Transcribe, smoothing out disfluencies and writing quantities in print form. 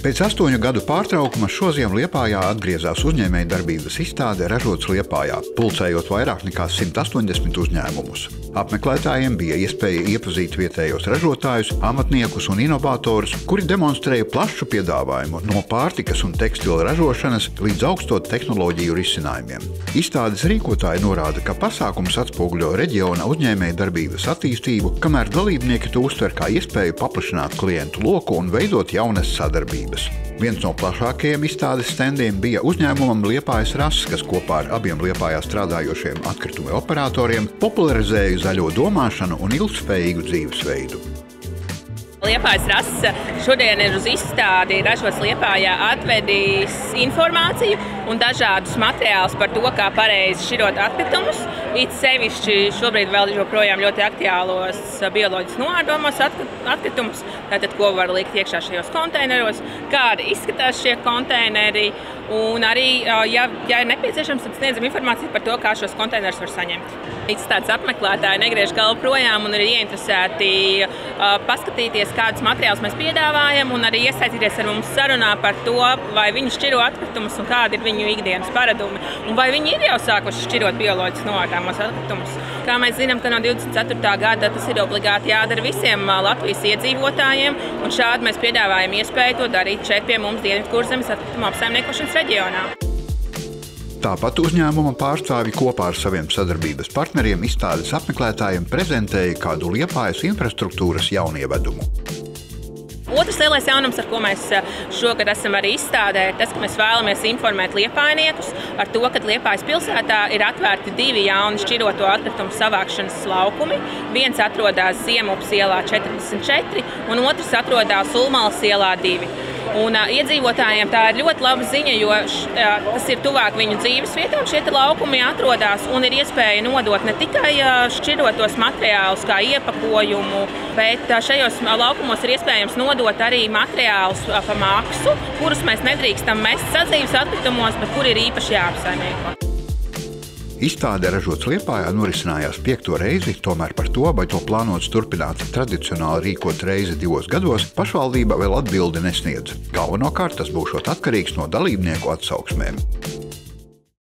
Pēc 8 gadu pārtraukuma šoziem Liepājā atgriezās uzņēmējdarbības izstāde Ražots Liepājā, pulcējot vairāk nekā 180 uzņēmumus. Apmeklētājiem bija iespēja iepazīt vietējos ražotājus, amatniekus un inovatorus, kuri demonstrēja plašu piedāvājumu no pārtikas un tekstila ražošanas līdz augsto tehnoloģiju risinājumiem. Izstādes rīkotāji norāda, ka pasākums atspoguļo reģiona uzņēmējdarbības attīstību, kamēr dalībnieki to uztver kā iespēju paplašināt klientu loku un veidot jaunas sadarbības. Viens no plašākajiem izstādes stendiem bija uzņēmumam Liepājas Rass, kas kopā ar abiem Liepājā strādājošiem atkritumu operatoriem popularizēja zaļo domāšanu un ilgtspējīgu dzīvesveidu. Liepājas Rass šodien ir uz izstādi Ražots Liepājā atvedis informāciju un dažādus materiālus par to, kā pareizi šķirot atkritumus. It sevišķi šobrīd vēl joprojām ļoti aktuālos bioloģiski noārdojamos atkritumus, tātad ko var likt iekšā šajos konteineros, kādi izskatās šie konteineri, un arī, ja ir nepieciešams, tad sniedzam informāciju par to, kā šos konteinerus var saņemt. Izstādes apmeklētāji negriež galvu projām un ir ieinteresēti paskatīties, kādus materiālus mēs piedāvājam, un arī iesaistīties ar mums sarunā par to, vai viņi šķiro atkritumus un kādi ir viņu ikdienas paradumi, un vai viņi ir jau sākuši šķirot bioloģiski noārdāmos atkritumus. Kā mēs zinām, ka no 24. gada tas ir obligāti jādara visiem Latvijas iedzīvotājiem, un šādi mēs piedāvājam iespēju to darīt šeit pie mums Dienvidkurzemes atkritumu apsaimniekošanas reģionā. Tāpat uzņēmuma pārstāvji kopā ar saviem sadarbības partneriem izstādes apmeklētājiem prezentēja kādu Liepājas infrastruktūras jaunievedumu. Otrs lielais jaunums, ar ko mēs šogad esam arī izstādē, ir tas, ka mēs vēlamies informēt liepājniekus ar to, ka Liepājas pilsētā ir atvērti 2 jauni šķiroto atkritumu savākšanas laukumi. Viens atrodas Ziemupas ielā 44 un otrs atrodas Ulmalas ielā 2. Un iedzīvotājiem tā ir ļoti laba ziņa, jo tas ir tuvāk viņu dzīves vietām. Šie laukumi atrodas un ir iespēja nodot ne tikai šķirotos materiālus kā iepakojumu, bet šajos laukumos ir iespējams nodot arī materiālus pa maksu, kurus mēs nedrīkstam mest sadzīves atkritumos, bet kuri ir īpaši jāapsaimnieko. Izstāde Ražots Liepājā norisinājās 5. reizi, tomēr par to, vai to plānots turpināt tradicionāli rīkot reizi 2 gados, pašvaldība vēl atbildi nesniedz. Galvenokārt tas būšot atkarīgs no dalībnieku atsauksmēm.